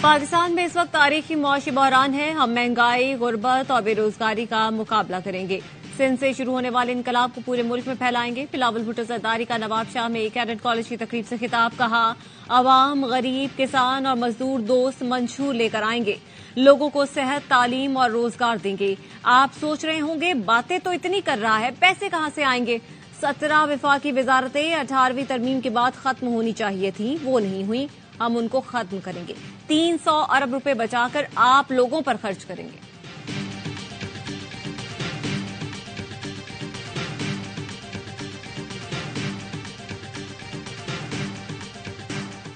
पाकिस्तान में इस वक्त तारीखी मुआशी बहरान है। हम महंगाई, गुर्बत और बेरोजगारी का मुकाबला करेंगे। सिंध से शुरू होने वाले इनकलाब को पूरे मुल्क में फैलाएंगे। बिलावल भुट्टो जरदारी का नवाब शाह में कैडेट कॉलेज की तकरीब से खिताब। कहा, अवाम, गरीब, किसान और मजदूर दोस्त मंशूर लेकर आएंगे। लोगों को सेहत, तालीम और रोजगार देंगे। आप सोच रहे होंगे बातें तो इतनी कर रहा है, पैसे कहां से आएंगे? 17 विफाकी वजारतें 18वीं तरमीम के बाद खत्म होनी चाहिए थी, वो नहीं हुई। हम उनको खत्म करेंगे। 300 अरब रुपए बचाकर आप लोगों पर खर्च करेंगे।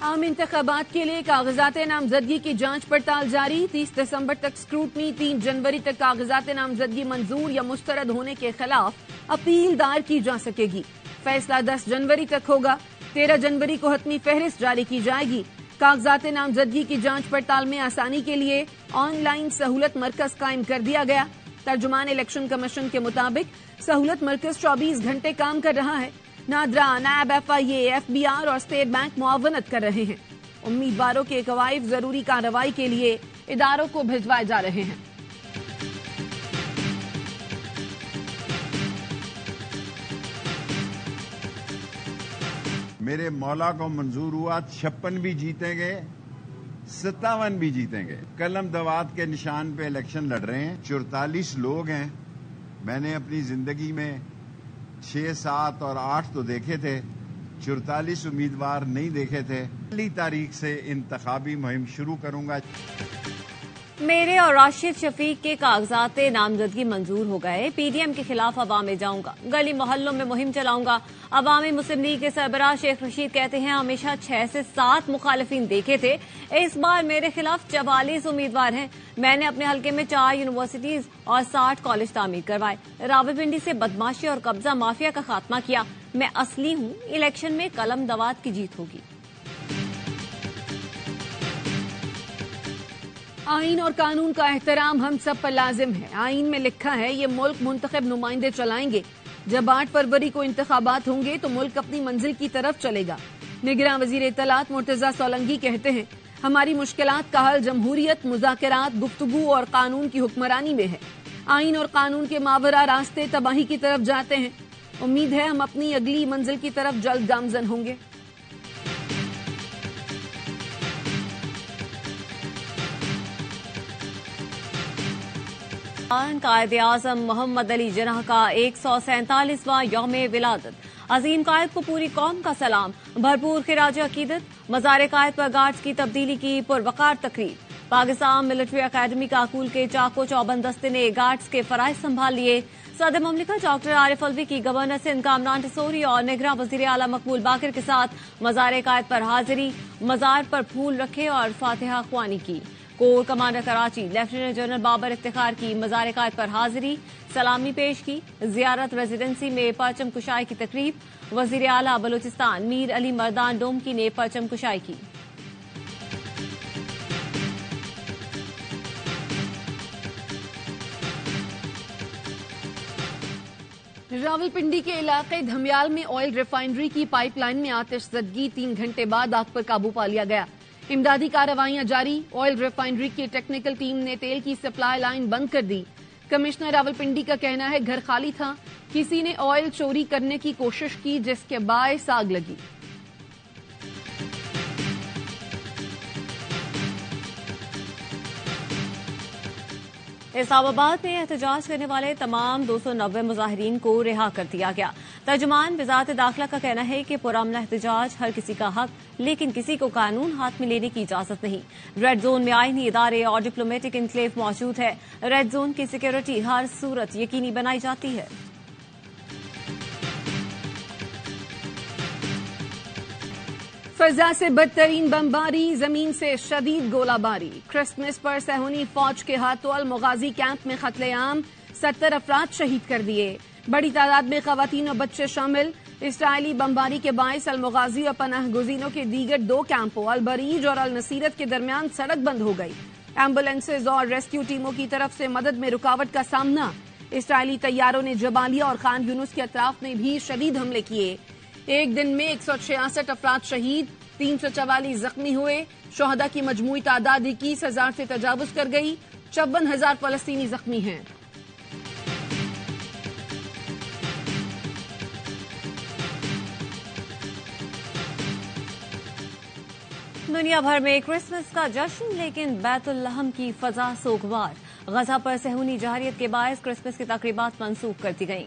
आम इंतखाबात के लिए कागजात नामजदगी की जांच पड़ताल जारी। 30 दिसंबर तक स्क्रूटनी, 3 जनवरी तक कागजात नामजदगी मंजूर या मुस्तरद होने के खिलाफ अपील दायर की जा सकेगी। फैसला 10 जनवरी तक होगा। 13 जनवरी को हतमी फहरिस्त जारी की जाएगी। कागजात नामजदगी की जांच पड़ताल में आसानी के लिए ऑनलाइन सहूलत मरकज कायम कर दिया गया। तर्जुमान इलेक्शन कमीशन के मुताबिक सहूलत मरकज 24 घंटे काम कर रहा है। नादरा, नैब, FIA, FBR और स्टेट बैंक मुआवनत कर रहे हैं। उम्मीदवारों के कवायद जरूरी कार्रवाई के लिए इदारों को भिजवाए जा रहे हैं। मेरे मौला को मंजूर हुआ 56 भी जीतेंगे, 57 भी जीतेंगे। कलम दवात के निशान पे इलेक्शन लड़ रहे हैं। 44 लोग हैं। मैंने अपनी जिंदगी में 6, 7 और 8 तो देखे थे, 44 उम्मीदवार नहीं देखे थे। पहली तारीख से इंतखाबी मुहिम शुरू करूंगा। मेरे और राशिद शफीक के कागजात नामजदगी मंजूर हो गए। PDM के खिलाफ अवाम में जाऊंगा, गली मोहल्लों में मुहिम चलाऊंगा। अवामी मुस्लिम लीग के सरबराह शेख रशीद कहते हैं, हमेशा 6 से 7 मुखालिफिन देखे थे, इस बार मेरे खिलाफ 44 उम्मीदवार हैं। मैंने अपने हल्के में 4 यूनिवर्सिटीज और 60 कॉलेज तामीर करवाए। रावलपिंडी से बदमाशी और कब्जा माफिया का खात्मा किया। मैं असली हूं, इलेक्शन में कलम दवात की जीत होगी। आईन और कानून का एहतराम हम सब पर लाजिम है। आईन में लिखा है, ये मुल्क मुंतखब नुमाइंदे चलाएंगे। जब 8 फरवरी को इंतखाबात होंगे तो मुल्क अपनी मंजिल की तरफ चलेगा। निगरान वजीर इत्तलात मुर्तजा सोलंकी कहते हैं, हमारी मुश्किलात का हल जमहूरियत, मुज़ाकरात, गुफ्तगू और कानून की हुक्मरानी में है। आईन और कानून के मावरा रास्ते तबाही की तरफ जाते हैं। उम्मीद है हम अपनी अगली मंजिल की तरफ जल्द गामजन होंगे। कायदे आजम मोहम्मद अली जिन्ना का 147वां यौम विलादत। अजीम कायद को पूरी कौम का सलाम। भरपूर खिराज अकीदत। मज़ार कायद पर गार्ड्स की तब्दीली की पुरवकार तकरीब। पाकिस्तान मिलिट्री अकादमी काकूल के चाको चौबंद दस्ते ने गार्ड्स के फराइज संभाल लिए। सदर ममलिकत डॉक्टर आरिफ अलवी की गवर्नर सिंध कामरान टसोरी और निगरान वजीर आला मकबूल बाकिर के साथ मज़ार कायद पर हाजिरी। मज़ार पर फूल रखे और फातिहा ख्वानी की। Corps commander Karachi lieutenant general Babar Iftikhar की मज़ार कायद पर हाजिरी, सलामी पेश की। जियारत रेजिडेंसी में परचम कुशाई की तकरीब। वजीर आला बलूचिस्तान मीर अली मर्दान डोमकी ने परचम कुशाई की। रावलपिंडी के इलाके धमियाल में ऑयल रिफाइनरी की पाइपलाइन में आतिशज़दगी, 3 घंटे बाद आग पर काबू पा लिया गया। इमदादी कार्रवाइयां जारी। ऑयल रिफाइनरी की टेक्निकल टीम ने तेल की सप्लाई लाइन बंद कर दी। कमिश्नर रावलपिंडी का कहना है, घर खाली था, किसी ने ऑयल चोरी करने की कोशिश की जिसके बायस आग लगी। इस्लामाबाद में एहतजाज करने वाले तमाम 290 मुजाहिरीन को रिहा कर दिया गया। तर्जुमान वजारत दाखिला का कहना है कि पुरअमन एहतजाज हर किसी का हक, लेकिन किसी को कानून हाथ में लेने की इजाजत नहीं। रेड जोन में आईनी इदारे और डिप्लोमेटिक इनक्लेव मौजूद है। रेड जोन की सिक्योरिटी हर सूरत यकीनी बनाई जाती है। फजा से बदतरीन बमबारी, जमीन से शदीद गोलाबारी। क्रिसमस पर सहूनी फौज के हाथों अल-मुगाजी कैंप में कत्लेआम, 70 अफराद शहीद कर दिए। बड़ी तादाद में खवातीन और बच्चे शामिल। इसराइली बमबारी के बायस अल-मुगाजी और पनाह गुजीनों के दीगर 2 कैंपों अल-बरीज और अल-नसीरत के दरमियान सड़क बंद हो गई। एम्बुलेंसेज और रेस्क्यू टीमों की तरफ से मदद में रुकावट का सामना। इसराइली तैयारों ने जबालिया और खान यूनुस के अतराफ में भी शदीद हमले किए। एक दिन में 166 अफराद शहीद, 344 जख्मी हुए। शोहदा की मजमूई तादाद 21,000 से तजावुज कर गई। 54,000 फलस्तीनी जख्मी हैं। दुनिया भर में क्रिसमस का जश्न, लेकिन बैतुल लहम की फजा सोगवार। गजा पर सहूनी जहरियत के बायस क्रिसमस की तकरीबात मंसूख कर दी गईं।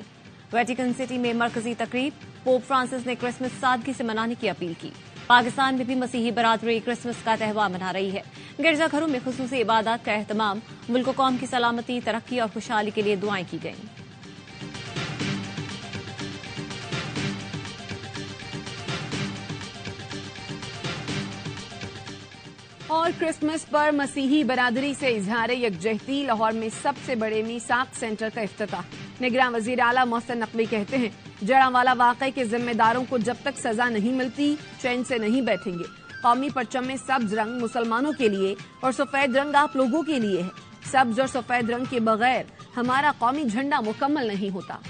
वेटिकन सिटी में मरकजी तकरीब, पोप फ्रांसिस ने क्रिसमस सादगी से मनाने की अपील की। पाकिस्तान में भी मसीही बरादरी क्रिसमस का त्यौहार मना रही है। गिरजाघरों में खुसूसी इबादत का एहतमाम। मुल्क कौम की सलामती, तरक्की और खुशहाली के लिए दुआएं की गईं। और क्रिसमस पर मसीही बरादरी से इजहार यकजहती। लाहौर में सबसे बड़े मीसाक सेंटर का इफ्तिताह। निगरान वजीर आला मोहसिन नकवी कहते हैं, जड़ांवाला वाक़े के जिम्मेदारों को जब तक सजा नहीं मिलती चैन से नहीं बैठेंगे। कौमी परचम में सब्ज रंग मुसलमानों के लिए और सफेद रंग आप लोगों के लिए है। सब्ज और सफेद रंग के बगैर हमारा कौमी झंडा मुकम्मल नहीं होता।